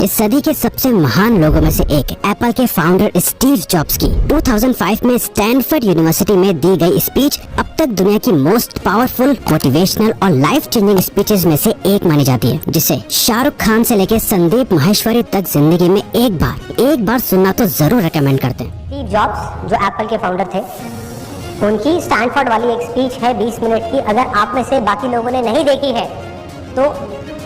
इस सदी के सबसे महान लोगों में से एक एप्पल के फाउंडर स्टीव जॉब्स की 2005 में स्टैनफोर्ड यूनिवर्सिटी में दी गई स्पीच अब तक दुनिया की मोस्ट पावरफुल, मोटिवेशनल और लाइफ चेंजिंग स्पीचेस में से एक मानी जाती है, जिसे शाहरुख खान से लेकर संदीप माहेश्वरी तक जिंदगी में एक बार सुनना तो जरूर रिकमेंड करते हैं। स्टीव जॉब्स जो एप्पल के फाउंडर थे, उनकी स्टैनफोर्ड वाली एक स्पीच है 20 मिनट की। अगर आप में से बाकी लोगों ने नहीं देखी है तो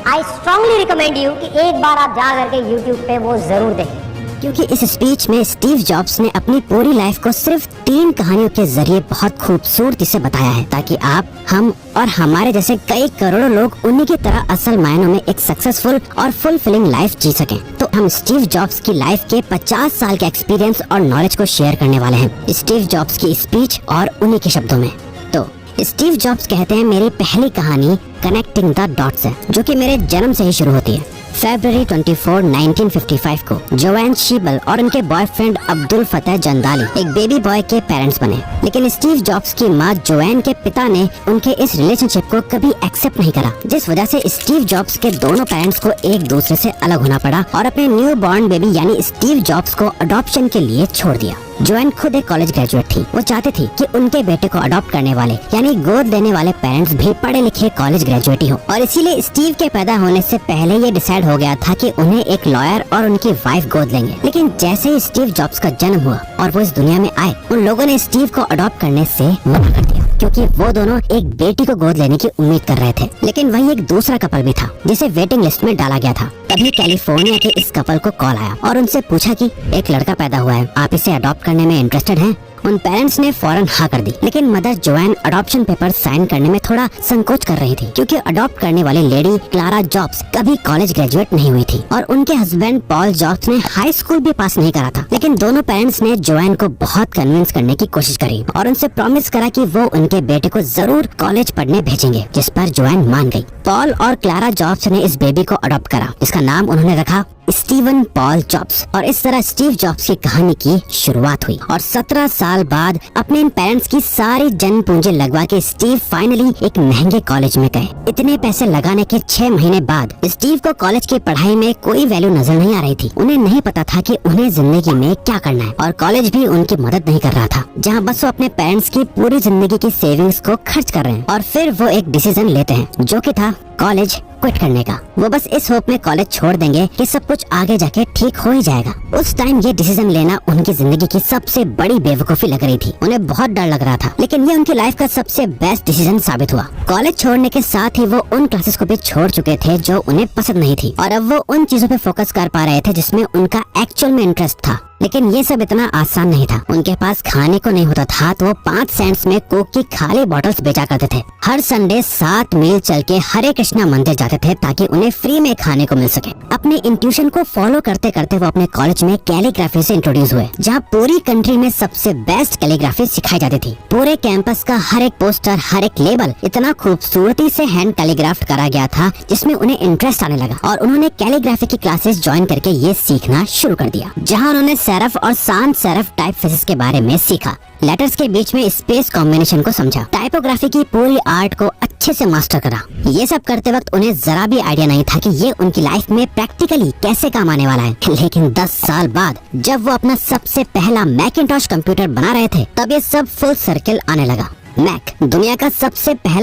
आई स्ट्रांगली रिकमेंड यू कि एक बार आप जा करके यूट्यूब पे वो जरूर देखें, क्योंकि इस स्पीच में स्टीव जॉब्स ने अपनी पूरी लाइफ को सिर्फ 3 कहानियों के जरिए बहुत खूबसूरती से बताया है, ताकि आप, हम और हमारे जैसे कई करोड़ों लोग उन्हीं की तरह असल मायनों में एक सक्सेसफुल और फुलफिलिंग लाइफ जी सकें। तो हम स्टीव जॉब्स की लाइफ के 50 साल के एक्सपीरियंस और नॉलेज को शेयर करने वाले हैं स्टीव जॉब्स की स्पीच और उन्हीं के शब्दों में। तो स्टीव जॉब्स कहते हैं, मेरी पहली कहानी कनेक्टिंग द डॉट्स है, जो कि मेरे जन्म से ही शुरू होती है। फरवरी 24, 1955 को जोएन शीबल और उनके बॉयफ्रेंड अब्दुल फतेह जंदाली एक बेबी बॉय के पेरेंट्स बने, लेकिन स्टीव जॉब्स की मां जोएन के पिता ने उनके इस रिलेशनशिप को कभी एक्सेप्ट नहीं करा, जिस वजह से स्टीव जॉब्स के दोनों पेरेंट्स को एक दूसरे से अलग होना पड़ा और अपने न्यू बॉर्न बेबी यानी स्टीव जॉब्स को अडॉप्शन के लिए छोड़ दिया। जोएन खुद एक कॉलेज ग्रेजुएट थी। वो चाहती थी कि उनके बेटे को अडॉप्ट करने वाले यानी गोद लेने वाले पेरेंट्स भी पढ़े लिखे कॉलेज ग्रेजुएट ही हो, और इसीलिए स्टीव के पैदा होने से पहले ये डिसाइड हो गया था कि उन्हें एक लॉयर और उनकी वाइफ गोद लेंगे। लेकिन जैसे ही स्टीव जॉब्स का जन्म हुआ और वो इस दुनिया में आए, उन लोगों ने स्टीव को अडॉप्ट करने से मना कर दिया, क्योंकि वो दोनों एक बेटी को गोद लेने की उम्मीद कर रहे थे। लेकिन वही एक दूसरा कपल भी था जिसे वेटिंग लिस्ट में डाला गया था। तभी कैलिफोर्निया के इस कपल को कॉल आया और उनसे पूछा कि एक लड़का पैदा हुआ है, आप इसे अडॉप्ट करने में इंटरेस्टेड हैं? उन पेरेंट्स ने फौरन हाँ कर दी, लेकिन mother Joan adoption paper sign करने में थोड़ा संकोच कर रही थी, क्योंकि अडॉप्ट करने वाली लेडी क्लारा जॉब्स कभी कॉलेज ग्रेजुएट नहीं हुई थी और उनके हस्बैंड पॉल जॉब्स ने हाई स्कूल भी पास नहीं करा था। लेकिन दोनों पेरेंट्स ने जोएन को बहुत कन्विंस करने की कोशिश करी और उनसे प्रॉमिस करा कि वो उनके बेटे को जरूर कॉलेज पढ़ने भेजेंगे, जिस पर जोएन मान गई। पॉल और क्लारा जॉब्स ने इस बेबी को अडॉप्ट करा, जिसका नाम उन्होंने रखा स्टीवन पॉल जॉब्स, और इस तरह स्टीव जॉब्स की कहानी की शुरुआत हुई। और 17 साल बाद अपने इन पेरेंट्स की सारी जन पूंजी लगवा के स्टीव फाइनली एक महंगे कॉलेज में गए। इतने पैसे लगाने के 6 महीने बाद स्टीव को कॉलेज की पढ़ाई में कोई वैल्यू नजर नहीं आ रही थी। उन्हें नहीं पता था कि उन्हें जिंदगी में क्या करना है, और कॉलेज भी उनकी मदद नहीं कर रहा था, जहाँ बस वो अपने पेरेंट्स की पूरी जिंदगी की सेविंग्स को खर्च कर रहे हैं। और फिर वो एक डिसीजन लेते हैं, जो कि था कॉलेज क्विट करने का। वो बस इस होप में कॉलेज छोड़ देंगे कि सब कुछ आगे जाके ठीक हो ही जाएगा। उस टाइम ये डिसीजन लेना उनकी जिंदगी की सबसे बड़ी बेवकूफी लग रही थी। उन्हें बहुत डर लग रहा था, लेकिन ये उनकी लाइफ का सबसे बेस्ट डिसीजन साबित हुआ। कॉलेज छोड़ने के साथ ही वो उन क्लासेस को भी छोड़ चुके थे जो उन्हें पसंद नहीं थी, और अब वो उन चीजों पे फोकस कर पा रहे थे जिसमें उनका एक्चुअल में इंटरेस्ट था। लेकिन ये सब इतना आसान नहीं था। उनके पास खाने को नहीं होता था, तो वो 5 सेंट्स में कोक की खाली बॉटल्स बेचा करते थे। हर संडे 7 मील चल के हरे कृष्णा मंदिर जाते थे ताकि उन्हें फ्री में खाने को मिल सके। अपने इंट्यूशन को फॉलो करते करते वो अपने कॉलेज में कैलीग्राफी से इंट्रोड्यूस हुए, जहाँ पूरी कंट्री में सबसे बेस्ट कैलीग्राफी सिखाई जाती थी। पूरे कैंपस का हर एक पोस्टर, हर एक लेबल इतना खूबसूरती से हैंड कैलीग्राफ्ट करा गया था, जिसमें उन्हें इंटरेस्ट आने लगा और उन्होंने कैलीग्राफी की क्लासेस ज्वाइन करके ये सीखना शुरू कर दिया, जहाँ उन्होंने सेरफ और sans सेरफ टाइपफेसिस के बारे में सीखा, लेटर्स के बीच में स्पेस कॉम्बिनेशन को समझा, टाइपोग्राफी की पूरी आर्ट को अच्छे से मास्टर करा। ये सब करते वक्त उन्हें जरा भी आइडिया नहीं था कि ये उनकी लाइफ में प्रैक्टिकली कैसे काम आने वाला है। लेकिन 10 साल बाद जब वो अपना सबसे पहला मैकिंटॉश कंप्यूटर बना रहे थे, तब ये सब फुल सर्किल आने लगा। मैक दुनिया का सबसे पहला